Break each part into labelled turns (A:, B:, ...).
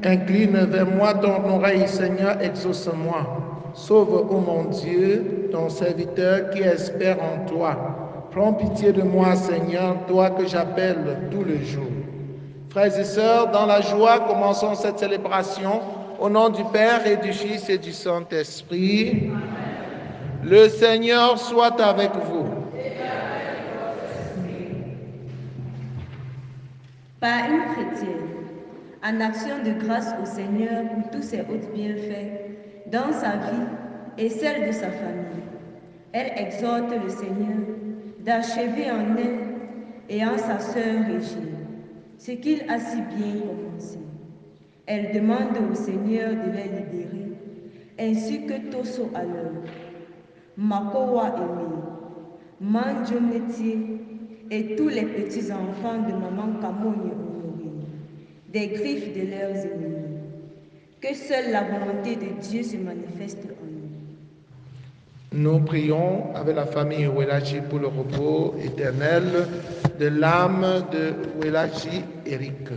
A: Incline vers moi ton oreille, Seigneur, exauce-moi. Sauve, ô mon Dieu, ton serviteur qui espère en toi. Prends pitié de moi, Seigneur, toi que j'appelle tous les jours. Frères et sœurs, dans la joie, commençons cette célébration au nom du Père et du Fils et du Saint-Esprit. Le Seigneur soit avec vous.
B: Par une chrétienne, en action de grâce au Seigneur pour tous ses hautes bienfaits dans sa vie et celle de sa famille, elle exhorte le Seigneur d'achever en elle et en sa sœur Régine ce qu'il a si bien commencé. Elle demande au Seigneur de les libérer, ainsi que Tosso à l'heure, Makowa Aimé, Manjo Métier et tous les petits-enfants de Maman Kamogne Honoré, des griffes de leurs ennemis. Que seule la volonté de Dieu se manifeste en nous.
A: Nous prions avec la famille Welaji pour le repos éternel de l'âme de Welaji Eric.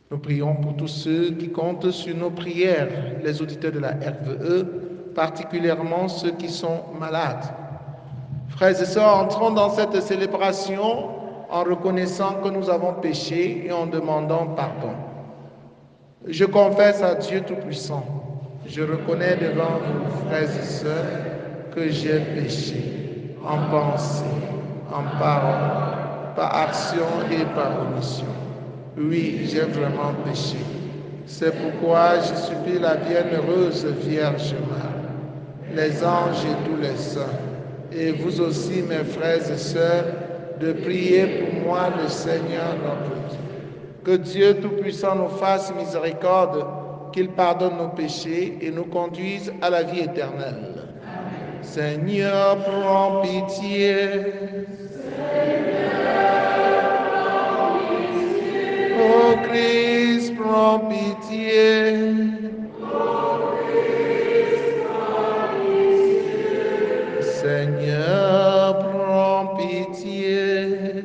A: Nous prions pour tous ceux qui comptent sur nos prières, les auditeurs de la RVE, particulièrement ceux qui sont malades. Frères et sœurs, entrons dans cette célébration en reconnaissant que nous avons péché et en demandant pardon. Je confesse à Dieu Tout-Puissant, je reconnais devant vous, frères et sœurs, que j'ai péché en pensée, en parole, par action et par omission. Oui, j'ai vraiment péché. C'est pourquoi je supplie la bienheureuse Vierge Marie, les anges et tous les saints, et vous aussi, mes frères et sœurs, de prier pour moi le Seigneur notre Dieu. Que Dieu Tout-Puissant nous fasse miséricorde, qu'il pardonne nos péchés et nous conduise à la vie éternelle. Amen. Seigneur, prends pitié. Ô Christ, prends pitié. Seigneur, prends pitié.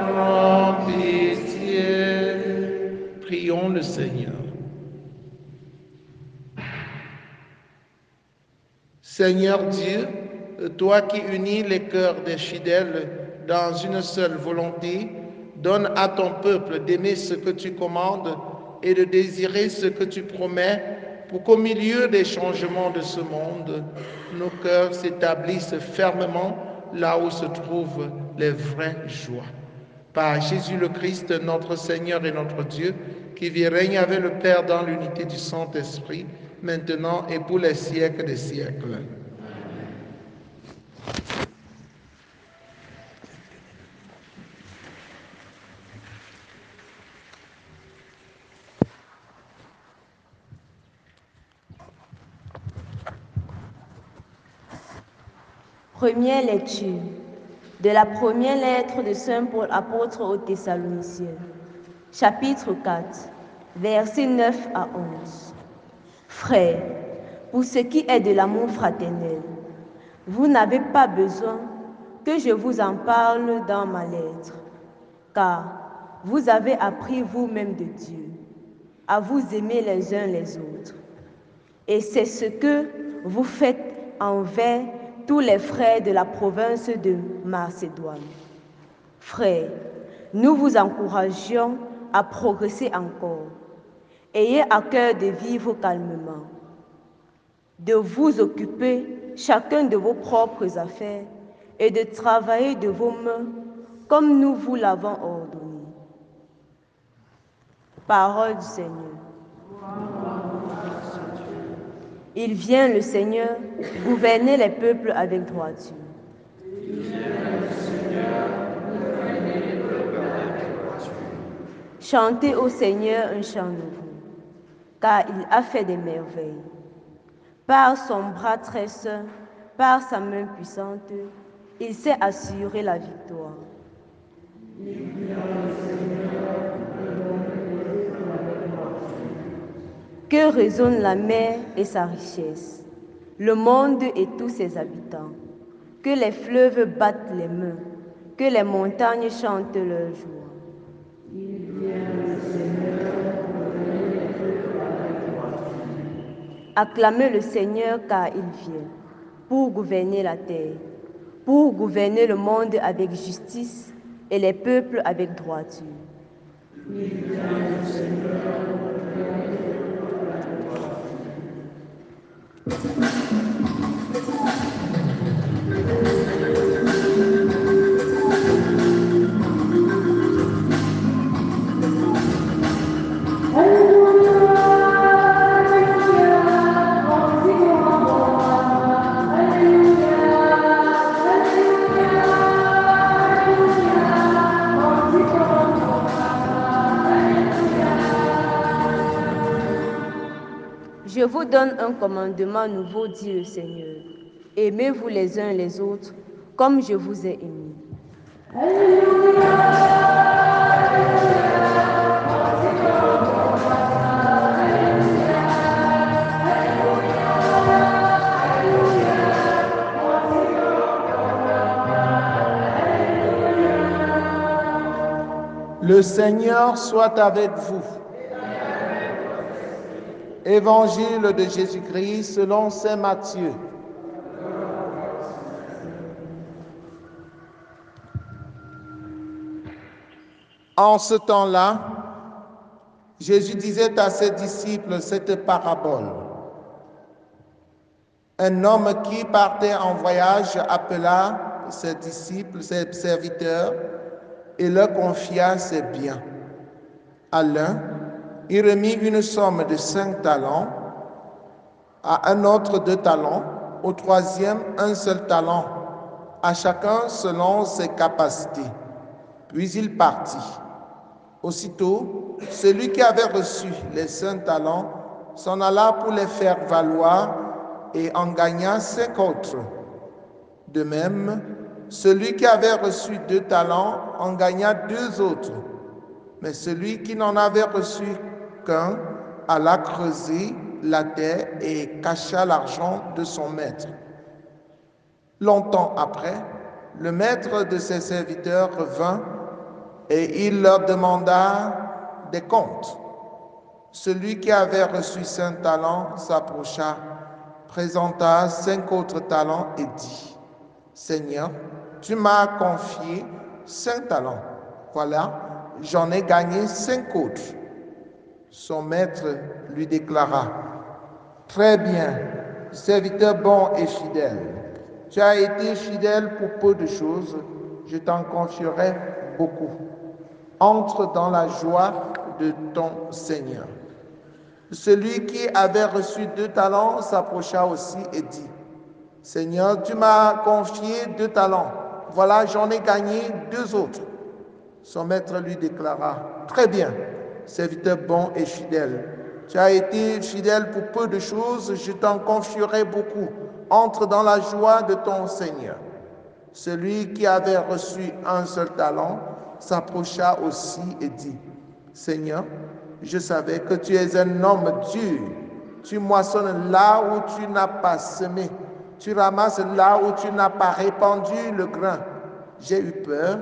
A: Prends pitié. Prions le Seigneur. Seigneur Dieu, toi qui unis les cœurs des fidèles dans une seule volonté, donne à ton peuple d'aimer ce que tu commandes et de désirer ce que tu promets, pour qu'au milieu des changements de ce monde, nos cœurs s'établissent fermement là où se trouvent les vraies joies. Par Jésus le Christ, notre Seigneur et notre Dieu, qui vit et règne avec le Père dans l'unité du Saint-Esprit, maintenant et pour les siècles des siècles.
B: Première lecture de la première lettre de Saint Paul apôtre aux Thessaloniciens, chapitre 4, versets 9 à 11. Frères, pour ce qui est de l'amour fraternel, vous n'avez pas besoin que je vous en parle dans ma lettre, car vous avez appris vous-même de Dieu à vous aimer les uns les autres. Et c'est ce que vous faites envers tous les frères de la province de Macédoine. Frères, nous vous encourageons à progresser encore. Ayez à cœur de vivre calmement, de vous occuper chacun de vos propres affaires et de travailler de vos mains comme nous vous l'avons ordonné. Parole du Seigneur. Il vient le Seigneur gouverner les peuples avec droiture. Chantez au Seigneur un chant nouveau, car il a fait des merveilles. Par son bras très saint, par sa main puissante, il s'est assuré la victoire. Que résonne la mer et sa richesse, le monde et tous ses habitants. Que les fleuves battent les mains, que les montagnes chantent leur joie. Acclamez le Seigneur car il vient pour gouverner la terre, pour gouverner le monde avec justice et les peuples avec droiture. Je vous donne un commandement nouveau, dit le Seigneur. Aimez-vous les uns les autres comme je vous ai aimés.
A: Le Seigneur soit avec vous. Évangile de Jésus-Christ selon saint Matthieu. En ce temps-là, Jésus disait à ses disciples cette parabole. Un homme qui partait en voyage appela ses disciples, ses serviteurs, et leur confia ses biens. À l'un, il remit une somme de 5 talents, à un autre 2 talents, au troisième un seul talent, à chacun selon ses capacités. Puis il partit. Aussitôt, celui qui avait reçu les 5 talents s'en alla pour les faire valoir et en gagna 5 autres. De même, celui qui avait reçu 2 talents en gagna 2 autres. Mais celui qui n'en avait reçu qu'un alla creuser la terre et cacha l'argent de son maître. Longtemps après, le maître de ses serviteurs revint et il leur demanda des comptes. Celui qui avait reçu 5 talents s'approcha, présenta 5 autres talents et dit, « Seigneur, tu m'as confié 5 talents. Voilà, j'en ai gagné 5 autres. » Son maître lui déclara, « Très bien, serviteur bon et fidèle. Tu as été fidèle pour peu de choses, je t'en confierai beaucoup. Entre dans la joie de ton Seigneur. » Celui qui avait reçu 2 talents s'approcha aussi et dit, « Seigneur, tu m'as confié 2 talents. Voilà, j'en ai gagné 2 autres. » Son maître lui déclara, « Très bien, serviteur bon et fidèle. Tu as été fidèle pour peu de choses, je t'en confierai beaucoup. Entre dans la joie de ton Seigneur. » Celui qui avait reçu un seul talent s'approcha aussi et dit, « Seigneur, je savais que tu es un homme dur. Tu moissonnes là où tu n'as pas semé. Tu ramasses là où tu n'as pas répandu le grain. J'ai eu peur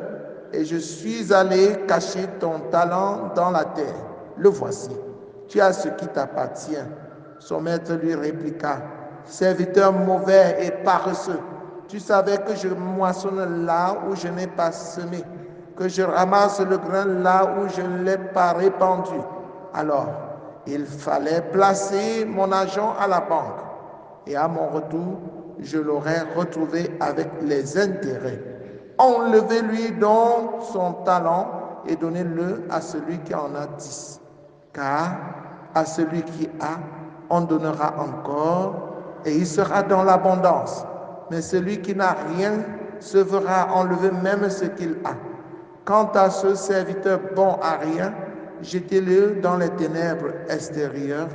A: et je suis allé cacher ton talent dans la terre. Le voici. Tu as ce qui t'appartient. » Son maître lui répliqua, « Serviteur mauvais et paresseux, tu savais que je moissonne là où je n'ai pas semé, que je ramasse le grain là où je ne l'ai pas répandu. Alors, il fallait placer mon argent à la banque, et à mon retour, je l'aurais retrouvé avec les intérêts. Enlevez-lui donc son talent et donnez-le à celui qui en a 10. Car à celui qui a, on donnera encore, et il sera dans l'abondance. Mais celui qui n'a rien se verra enlever même ce qu'il a. Quant à ce serviteur bon à rien, jetez-le dans les ténèbres extérieures.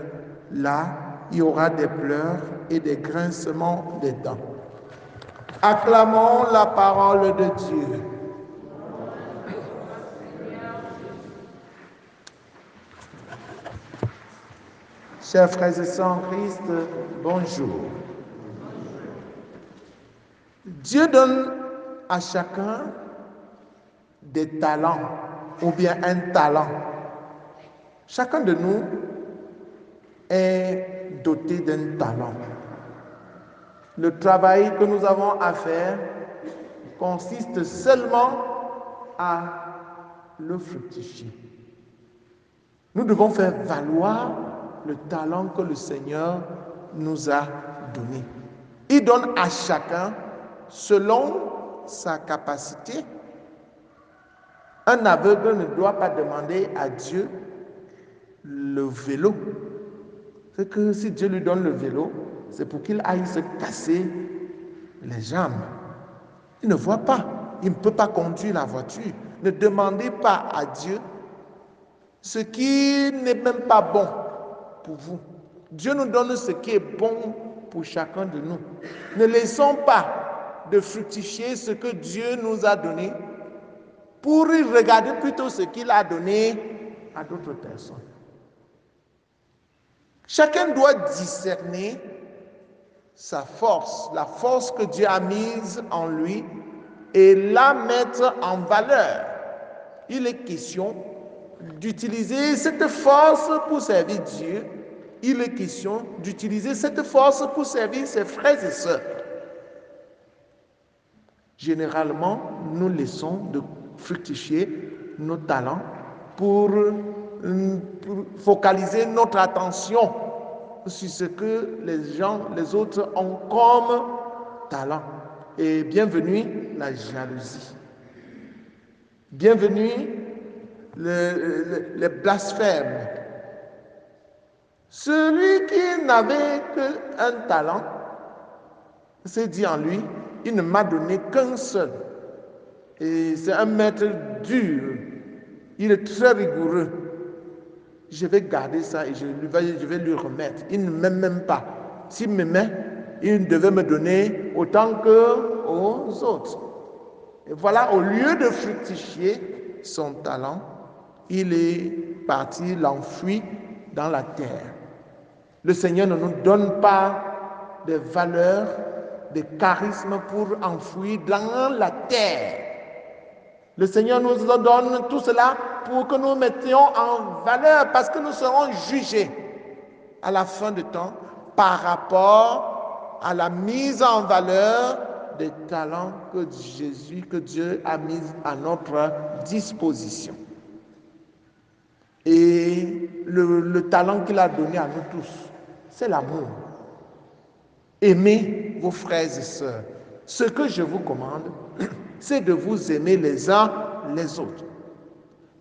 A: Là, il y aura des pleurs et des grincements des dents. Acclamons la parole de Dieu. Chers frères et sœurs en Christ, bonjour. Dieu donne à chacun des talents ou bien un talent. Chacun de nous est doté d'un talent. Le travail que nous avons à faire consiste seulement à le fructifier. Nous devons faire valoir le talent que le Seigneur nous a donné. Il donne à chacun selon sa capacité. Un aveugle ne doit pas demander à Dieu le vélo. C'est que si Dieu lui donne le vélo, c'est pour qu'il aille se casser les jambes. Il ne voit pas. Il ne peut pas conduire la voiture. Ne demandez pas à Dieu ce qui n'est même pas bon pour vous. Dieu nous donne ce qui est bon pour chacun de nous. Ne laissons pas de fructifier ce que Dieu nous a donné pour regarder plutôt ce qu'il a donné à d'autres personnes. Chacun doit discerner sa force, la force que Dieu a mise en lui et la mettre en valeur. Il est question d'utiliser cette force pour servir Dieu. Il est question d'utiliser cette force pour servir ses frères et sœurs. Généralement, nous laissons de fructifier nos talents pour focaliser notre attention sur ce que les autres ont comme talent. Et bienvenue la jalousie. Bienvenue les blasphèmes. Celui qui n'avait qu'un talent s'est dit en lui, il ne m'a donné qu'un seul. Et c'est un maître dur. Il est très rigoureux. Je vais garder ça et je vais lui remettre. Il ne m'aime même pas. S'il m'aimait, il devait me donner autant qu'aux autres. Et voilà, au lieu de fructifier son talent, il est parti l'enfuir dans la terre. Le Seigneur ne nous donne pas de valeurs, de charisme pour enfouir dans la terre. Le Seigneur nous donne tout cela pour que nous mettions en valeur, parce que nous serons jugés à la fin du temps par rapport à la mise en valeur des talents que Dieu a mis à notre disposition. Et le talent qu'il a donné à nous tous, c'est l'amour. Aimez vos frères et sœurs. Ce que je vous commande, c'est de vous aimer les uns les autres.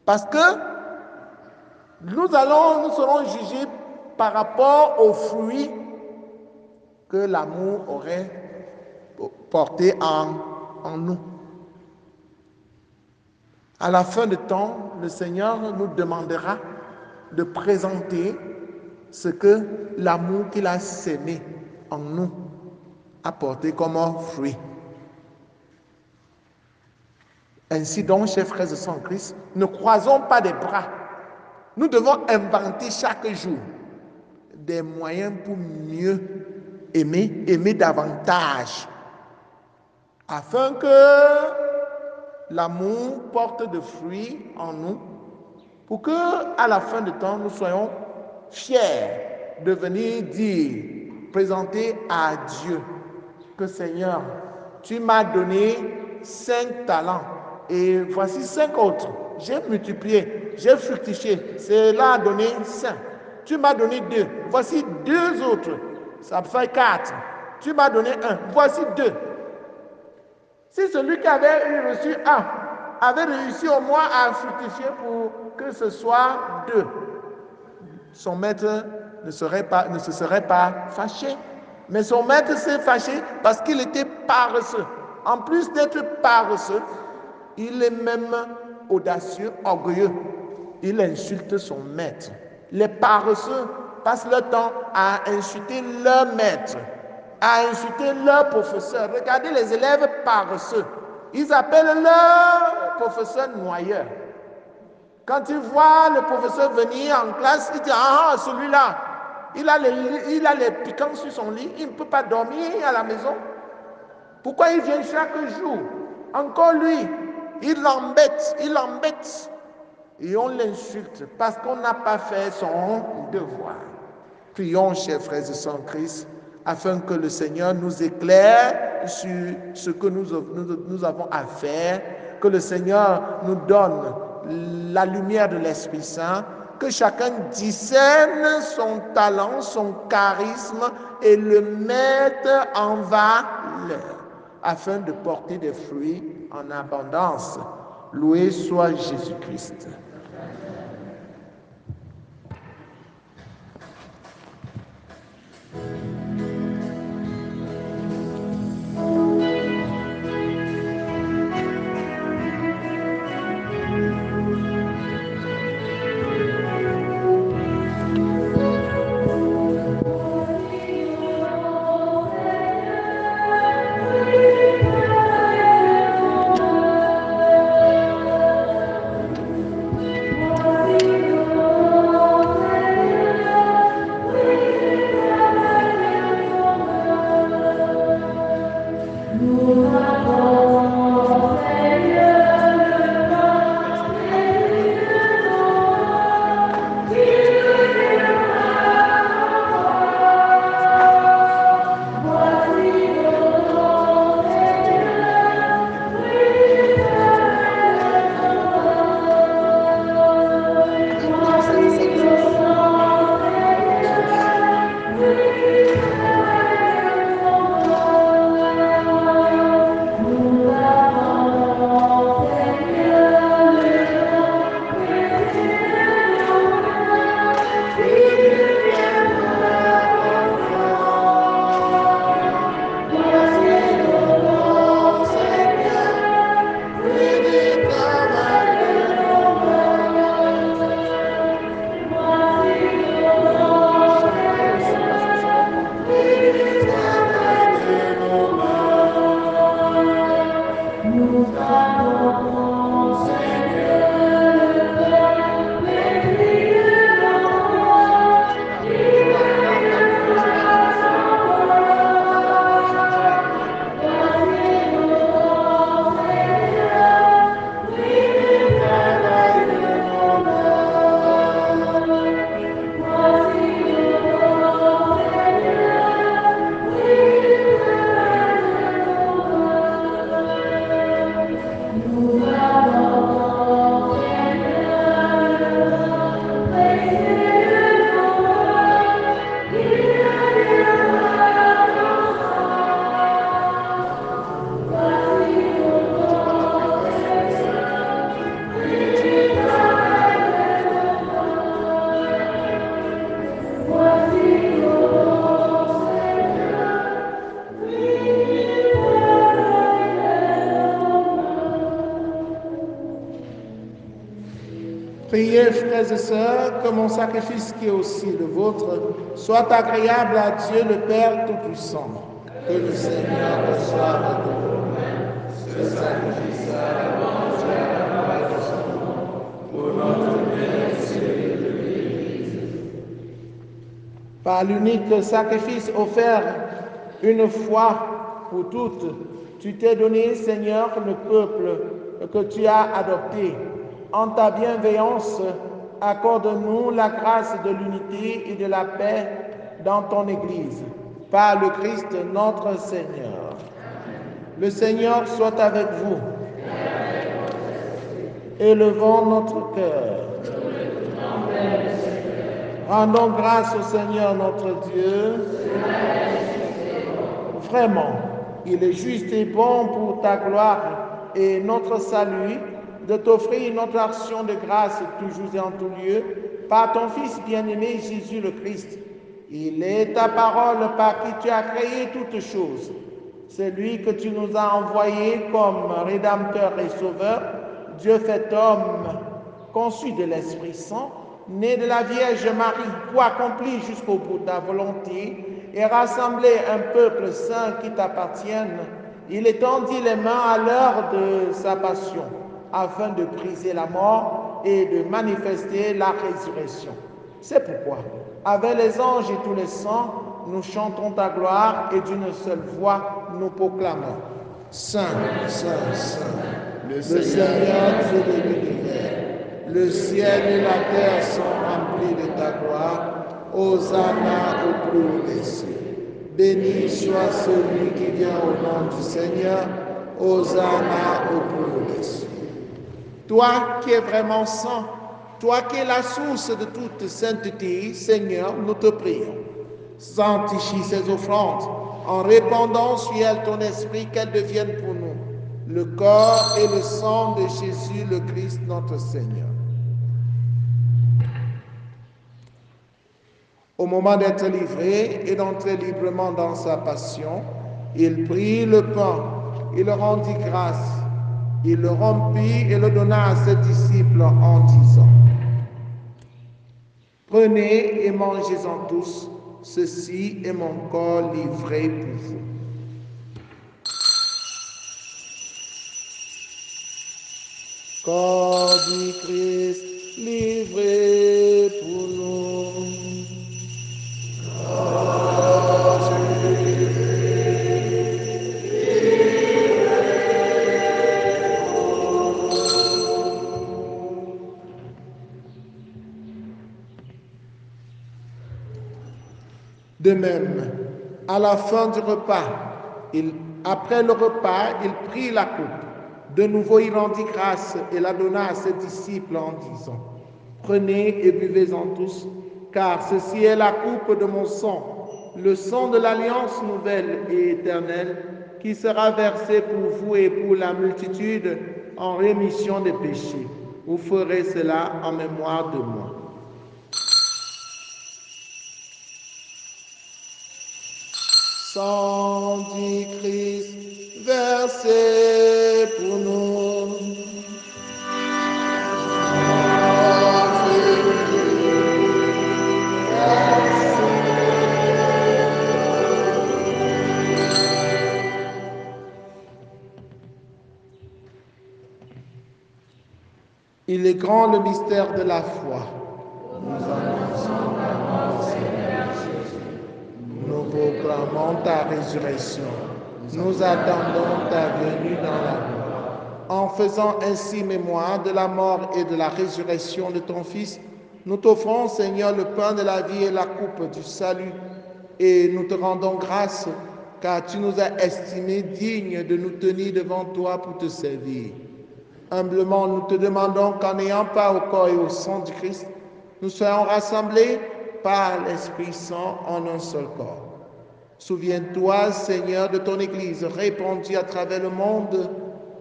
A: Parce que nous serons jugés par rapport aux fruits que l'amour aurait porté en nous. À la fin du temps, le Seigneur nous demandera de présenter ce que l'amour qu'il a sémé en nous a porté comme fruit. Ainsi donc, chers frères et sœurs en Christ, ne croisons pas des bras. Nous devons inventer chaque jour des moyens pour mieux aimer davantage, afin que l'amour porte de fruits en nous, pour que, à la fin du temps, nous soyons fiers de venir présenter à Dieu que Seigneur, tu m'as donné 5 talents et voici 5 autres. J'ai multiplié, j'ai fructifié, cela a donné 5. Tu m'as donné 2, voici 2 autres, ça fait 4. Tu m'as donné 1, voici 2. Si celui qui avait reçu 1 avait réussi au moins à fructifier pour que ce soit 2, son maître ne se serait pas fâché. Mais son maître s'est fâché parce qu'il était paresseux. En plus d'être paresseux, il est même audacieux, orgueilleux. Il insulte son maître. Les paresseux passent leur temps à insulter leur maître, à insulter leur professeur. Regardez les élèves paresseux. Ils appellent leur professeur noyeur. Quand ils voient le professeur venir en classe, ils disent « Ah, celui-là, il a les piquants sur son lit, il ne peut pas dormir à la maison. Pourquoi il vient chaque jour? Encore lui, il l'embête. Et on l'insulte parce qu'on n'a pas fait son devoir. Prions, chers frères et sœurs en Christ, afin que le Seigneur nous éclaire sur ce que nous avons à faire, que le Seigneur nous donne la lumière de l'Esprit Saint, que chacun discerne son talent, son charisme et le mette en valeur, afin de porter des fruits en abondance. Loué soit Jésus-Christ. Priez, frères et sœurs, que mon sacrifice qui est aussi le vôtre soit agréable à Dieu le Père Tout-Puissant. Que le Seigneur reçoive de vos mains ce sacrifice agréable de son nom, pour notre bien et celui de l'Église. Par l'unique sacrifice offert une fois pour toutes, tu t'es donné, Seigneur, le peuple que tu as adopté. En ta bienveillance, accorde-nous la grâce de l'unité et de la paix dans ton Église. Par le Christ notre Seigneur. Le Seigneur soit avec vous. Élevons notre cœur. Rendons grâce au Seigneur notre Dieu. Vraiment, il est juste et bon pour ta gloire et notre salut de t'offrir notre action de grâce toujours et en tout lieu, par ton Fils bien-aimé Jésus le Christ. Il est ta parole par qui tu as créé toutes choses. C'est lui que tu nous as envoyé comme Rédempteur et Sauveur, Dieu fait homme, conçu de l'Esprit Saint, né de la Vierge Marie, pour accomplir jusqu'au bout ta volonté et rassembler un peuple saint qui t'appartienne. Il étendit les mains à l'heure de sa passion, afin de briser la mort et de manifester la résurrection. C'est pourquoi, avec les anges et tous les saints, nous chantons ta gloire et d'une seule voix nous proclamons. Saint, Saint, Saint, le Seigneur Dieu de l'univers, le ciel et la terre sont remplis de ta gloire. Hosanna au plus haut des cieux. Béni soit celui qui vient au nom du Seigneur. Hosanna au plus haut des cieux. Toi qui es vraiment saint, toi qui es la source de toute sainteté, Seigneur, nous te prions. Sanctifie ces offrandes en répandant sur elles ton esprit, qu'elles deviennent pour nous le corps et le sang de Jésus le Christ notre Seigneur. Au moment d'être livré et d'entrer librement dans sa passion, il prit le pain, il le rendit grâce, il le rompit et le donna à ses disciples en disant: Prenez et mangez-en tous, ceci est mon corps livré pour vous. Corps du Christ livré pour nous. Corps du Christ livré pour nous. De même, à la fin du repas, après le repas, il prit la coupe. De nouveau, il rendit grâce et la donna à ses disciples en disant: Prenez et buvez-en tous, car ceci est la coupe de mon sang, le sang de l'alliance nouvelle et éternelle, qui sera versé pour vous et pour la multitude en rémission des péchés. Vous ferez cela en mémoire de moi. Sang du Christ versé pour nous. Il est grand le mystère de la foi. Nous annonçons ta mort, Seigneur Jésus. Nous proclamons ta résurrection. Nous attendons ta venue dans la gloire. En faisant ainsi mémoire de la mort et de la résurrection de ton Fils, nous t'offrons, Seigneur, le pain de la vie et la coupe du salut, et nous te rendons grâce, car tu nous as estimés dignes de nous tenir devant toi pour te servir. Humblement, nous te demandons qu'en n'ayant pas au corps et au sang du Christ, nous soyons rassemblés par l'Esprit Saint en un seul corps. Souviens-toi, Seigneur, de ton Église répandue à travers le monde.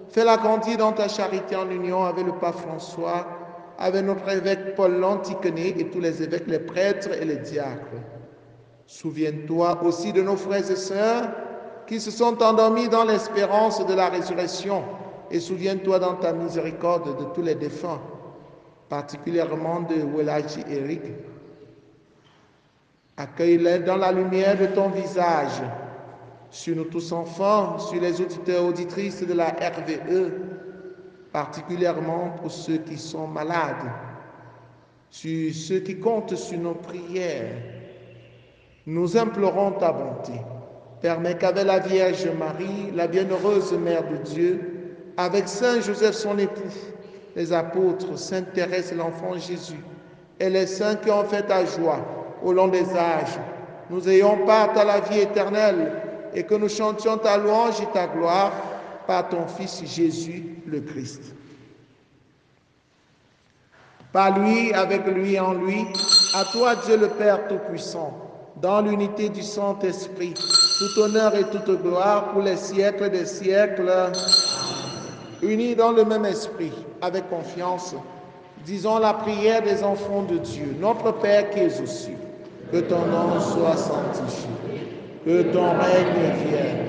A: Fais-la grandir dans ta charité en union avec le pape François, avec notre évêque Paul l'Antiquené et tous les évêques, les prêtres et les diacres. Souviens-toi aussi de nos frères et sœurs qui se sont endormis dans l'espérance de la résurrection. Et souviens-toi dans ta miséricorde de tous les défunts, particulièrement de Welaji Eric. Accueille-les dans la lumière de ton visage, sur nous tous enfants, sur les auditeurs et auditrices de la RVE, particulièrement pour ceux qui sont malades, sur ceux qui comptent sur nos prières. Nous implorons ta bonté. Permets qu'avec la Vierge Marie, la bienheureuse Mère de Dieu, avec Saint Joseph son époux, les apôtres, Sainte Thérèse et l'enfant Jésus, et les saints qui ont fait ta joie au long des âges, nous ayons part à la vie éternelle et que nous chantions ta louange et ta gloire par ton Fils Jésus le Christ. Par lui, avec lui, en lui, à toi Dieu le Père Tout-Puissant, dans l'unité du Saint-Esprit, tout honneur et toute gloire pour les siècles des siècles. Unis dans le même esprit, avec confiance, disons la prière des enfants de Dieu. Notre Père qui es aux cieux, que ton nom soit sanctifié, que ton règne vienne,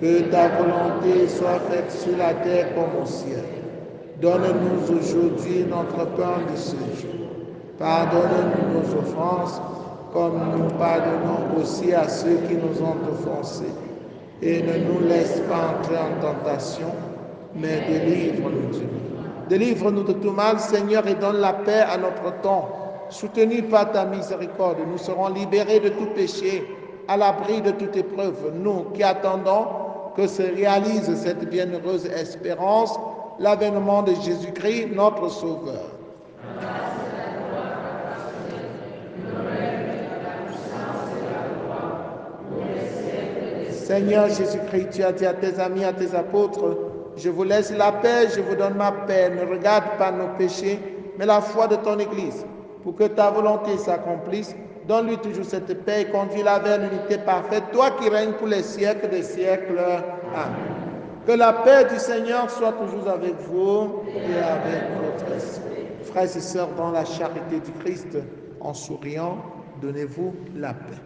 A: que ta volonté soit faite sur la terre comme au ciel. Donne-nous aujourd'hui notre pain de ce jour. Pardonne-nous nos offenses, comme nous pardonnons aussi à ceux qui nous ont offensés. Et ne nous laisse pas entrer en tentation, mais délivre-nous du mal. Délivre-nous de tout mal, Seigneur, et donne la paix à notre temps. Soutenus par ta miséricorde, nous serons libérés de tout péché, à l'abri de toute épreuve, nous qui attendons que se réalise cette bienheureuse espérance, l'avènement de Jésus-Christ, notre Sauveur. Seigneur Jésus-Christ, tu as dit à tes amis, à tes apôtres, je vous laisse la paix, je vous donne ma paix. Ne regarde pas nos péchés, mais la foi de ton Église. Pour que ta volonté s'accomplisse, donne-lui toujours cette paix et conduis-la vers l'unité parfaite, toi qui règnes pour les siècles des siècles. Amen. Que la paix du Seigneur soit toujours avec vous et avec votre esprit. Frères et sœurs, dans la charité du Christ, en souriant, donnez-vous la paix.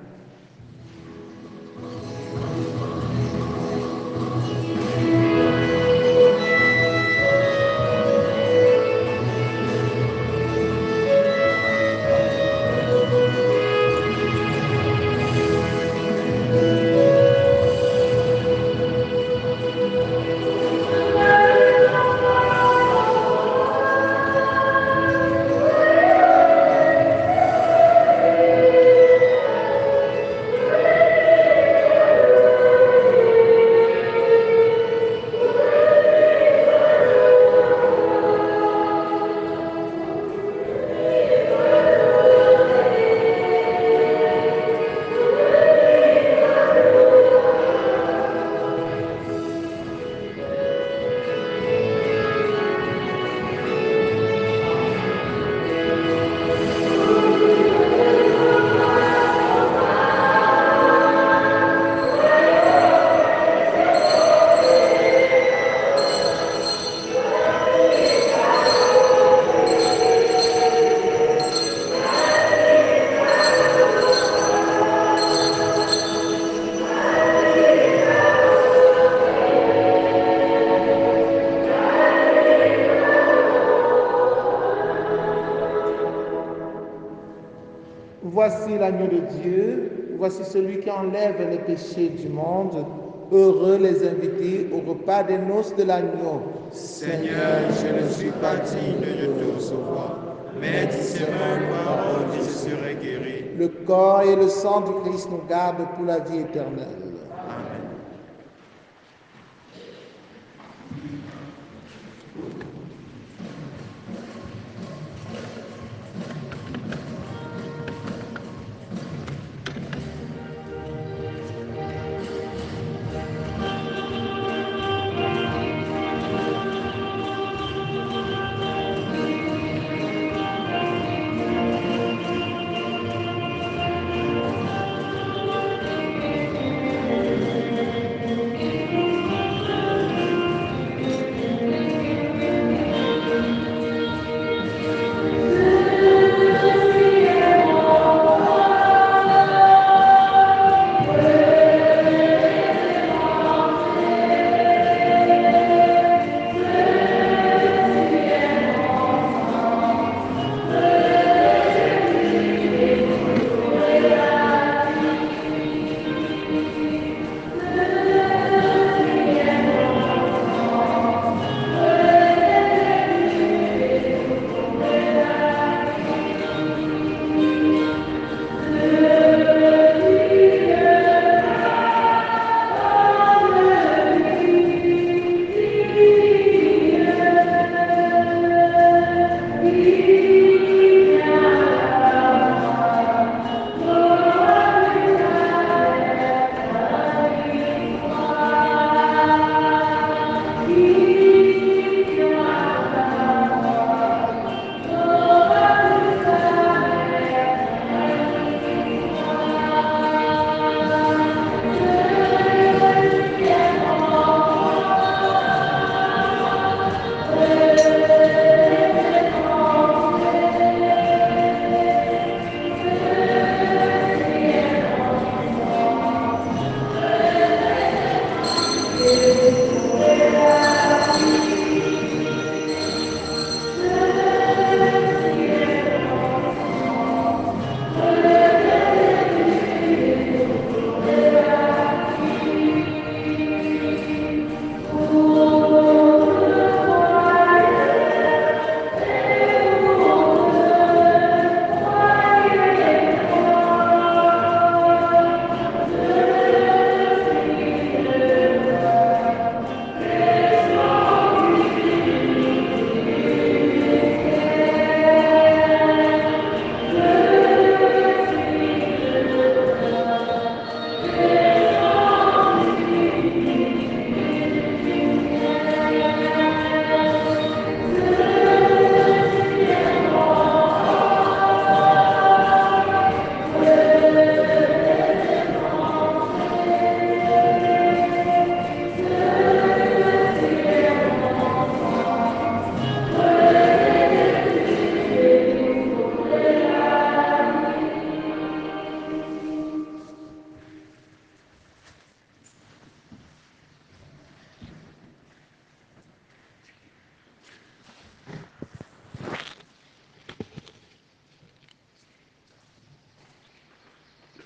A: Voici l'agneau de Dieu, voici celui qui enlève les péchés du monde. Heureux les invités au repas des noces de l'agneau.
C: Seigneur, je ne suis pas digne de te recevoir, mais dis seulement une parole et je serai guéri.
A: Le corps et le sang du Christ nous gardent pour la vie éternelle.
C: Amen.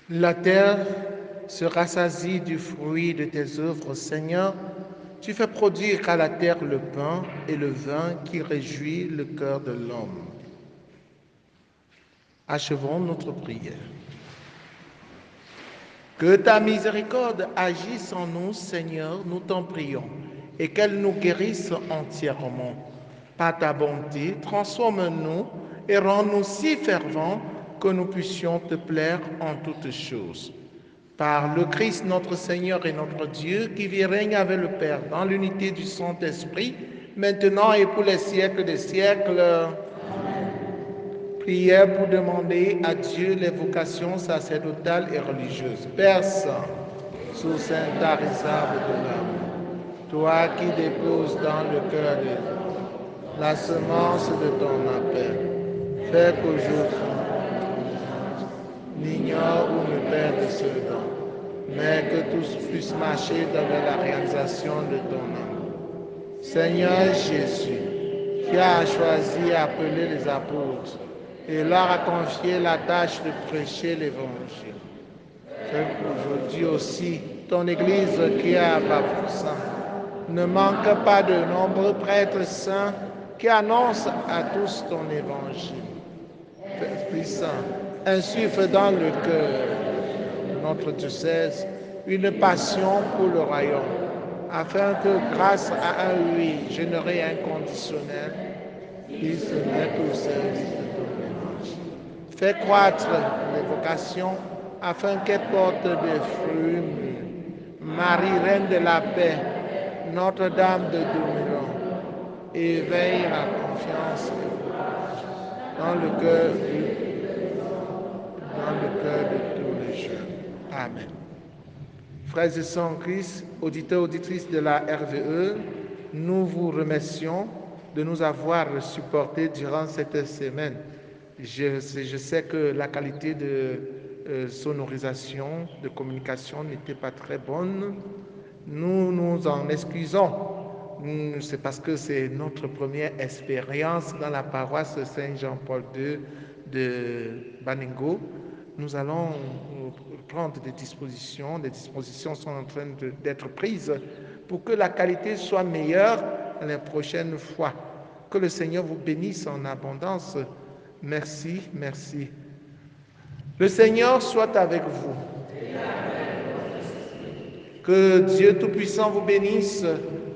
A: La terre se rassasie du fruit de tes œuvres, Seigneur. Tu fais produire à la terre le pain et le vin qui réjouit le cœur de l'homme. Achevons notre prière. Que ta miséricorde agisse en nous, Seigneur, nous t'en prions, et qu'elle nous guérisse entièrement. Par ta bonté, transforme-nous et rends-nous si fervents que nous puissions te plaire en toutes choses. Par le Christ notre Seigneur et notre Dieu, qui vit et règne avec le Père dans l'unité du Saint-Esprit, maintenant et pour les siècles des siècles. Prière pour demander à Dieu les vocations sacerdotales et religieuses. Père Saint, source intarissable de l'âme, toi qui déposes dans le cœur de la semence de ton appel, fais qu'aujourd'hui n'ignore ou ne perde ce don, mais que tous puissent marcher dans la réalisation de ton amour. Seigneur Jésus, qui a choisi et appelé les apôtres et leur a confié la tâche de prêcher l'Évangile. Fais qu'aujourd'hui aussi, ton Église qui est à Bafoussam ne manque pas de nombreux prêtres saints qui annoncent à tous ton Évangile. Esprit Saint, insuffle dans le cœur de notre diocèse une passion pour le royaume, afin que grâce à un oui généré inconditionnel, il se mette au service de ton Évangile. Fais croître les vocations afin qu'elles portent des fruits. Marie, Reine de la paix, Notre-Dame de Domiron, éveille la confiance dans le cœur de tous les jeunes. Amen. Frères et sœurs en Christ, auditeurs, auditrices de la RVE, nous vous remercions de nous avoir supportés durant cette semaine. Je sais que la qualité de sonorisation, de communication n'était pas très bonne. Nous nous en excusons. C'est parce que c'est notre première expérience dans la paroisse Saint-Jean-Paul II de Baningo. Nous allons prendre des dispositions. Des dispositions sont en train d'être prises pour que la qualité soit meilleure la prochaine fois. Que le Seigneur vous bénisse en abondance. Merci, merci. Le Seigneur soit avec vous. Que Dieu Tout-Puissant vous bénisse,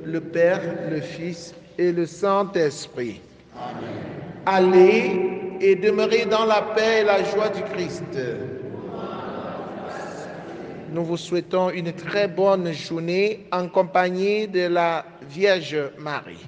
A: le Père, le Fils et le Saint-Esprit. Amen. Allez et demeurez dans la paix et la joie du Christ. Nous vous souhaitons une très bonne journée en compagnie de la Vierge Marie.